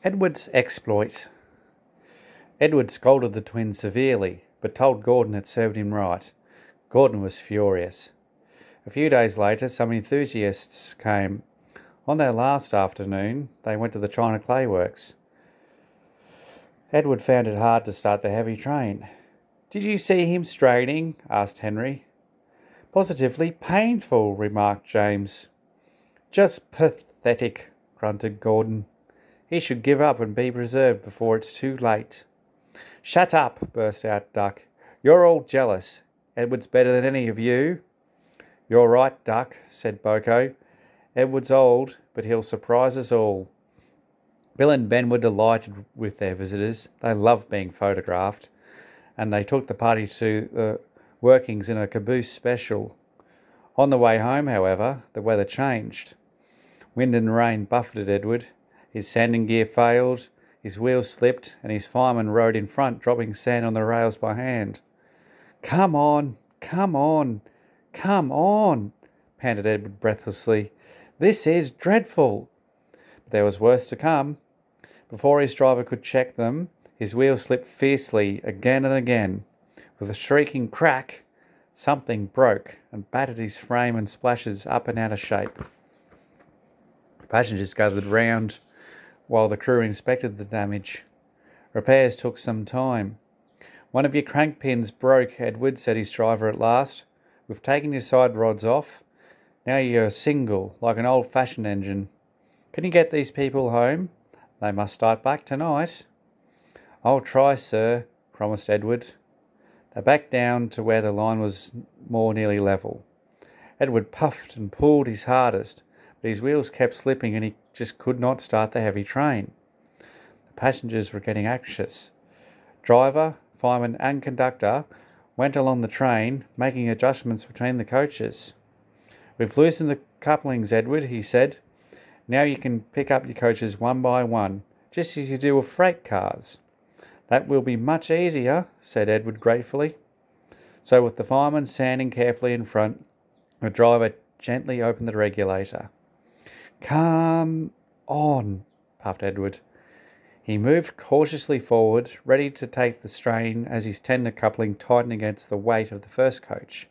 Edward's exploit. Edward scolded the twins severely, but told Gordon it served him right. Gordon was furious. A few days later, some enthusiasts came. On their last afternoon, they went to the China Clay Works. Edward found it hard to start the heavy train. "Did you see him straining?" asked Henry. "Positively painful," remarked James. "Just pathetic," grunted Gordon. "He should give up and be preserved before it's too late." "Shut up," burst out Duck. "You're all jealous. Edward's better than any of you." "You're right, Duck," said Boko. "Edward's old, but he'll surprise us all." Bill and Ben were delighted with their visitors. They loved being photographed, and they took the party to the workings in a caboose special. On the way home, however, the weather changed. Wind and rain buffeted Edward. His sanding gear failed, his wheels slipped, and his fireman rode in front, dropping sand on the rails by hand. "Come on, come on, come on," panted Edward breathlessly. "This is dreadful." But there was worse to come. Before his driver could check them, his wheels slipped fiercely again and again. With a shrieking crack, something broke and battered his frame and splashes up and out of shape. The passengers gathered round while the crew inspected the damage. Repairs took some time. "One of your crank pins broke, Edward," said his driver at last. "We've taken your side rods off. Now you're single, like an old-fashioned engine. Can you get these people home? They must start back tonight." "I'll try, sir," promised Edward. They backed down to where the line was more nearly level. Edward puffed and pulled his hardest, but his wheels kept slipping and he just could not start the heavy train. The passengers were getting anxious. Driver, fireman and conductor went along the train, making adjustments between the coaches. "We've loosened the couplings, Edward," he said. "Now you can pick up your coaches one by one, just as you do with freight cars." "That will be much easier," said Edward gratefully. So with the fireman standing carefully in front, the driver gently opened the regulator. "Come on," puffed Edward. He moved cautiously forward, ready to take the strain as his tender coupling tightened against the weight of the first coach.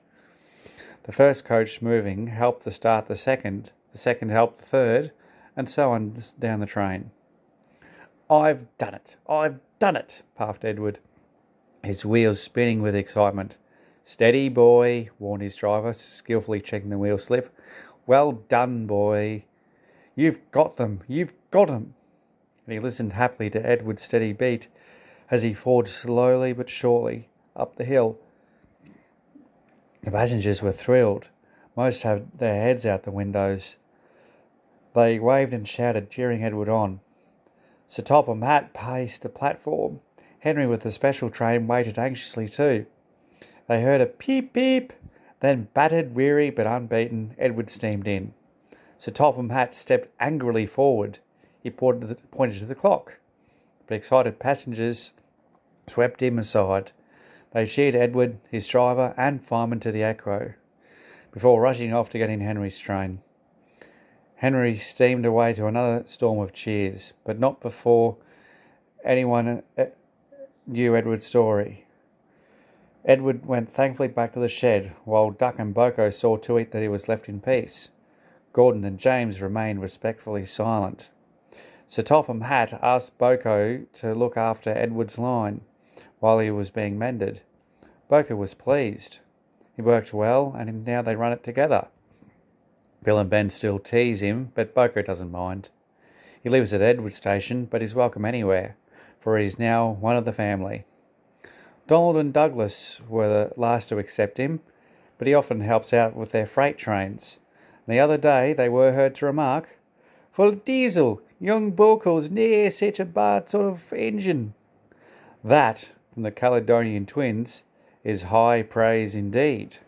The first coach moving helped to start the second helped the third, and so on down the train. "I've done it! I've done it!" puffed Edward, his wheels spinning with excitement. "Steady, boy," warned his driver, skillfully checking the wheel slip. "Well done, boy. You've got them! You've got them!" And he listened happily to Edward's steady beat as he forged slowly but surely up the hill. The passengers were thrilled. Most had their heads out the windows. They waved and shouted, cheering Edward on. Sir Topham Hatt paced the platform. Henry, with the special train, waited anxiously too. They heard a peep beep. Then, battered, weary but unbeaten, Edward steamed in. Sir Topham Hatt stepped angrily forward. He pointed to the clock. But excited passengers swept him aside. They cheered Edward, his driver, and fireman to the Echo, before rushing off to get in Henry's train. Henry steamed away to another storm of cheers, but not before anyone knew Edward's story. Edward went thankfully back to the shed, while Duck and Boko saw to it that he was left in peace. Gordon and James remained respectfully silent. Sir Topham Hatt asked Boko to look after Edward's line while he was being mended. Boko was pleased. He worked well, and now they run it together. Bill and Ben still tease him, but Boko doesn't mind. He lives at Edward Station, but is welcome anywhere, for he is now one of the family. Donald and Douglas were the last to accept him, but he often helps out with their freight trains. And the other day they were heard to remark, "Well, Diesel, young Boko's near such a bad sort of engine." That, from the Caledonian twins, is high praise indeed.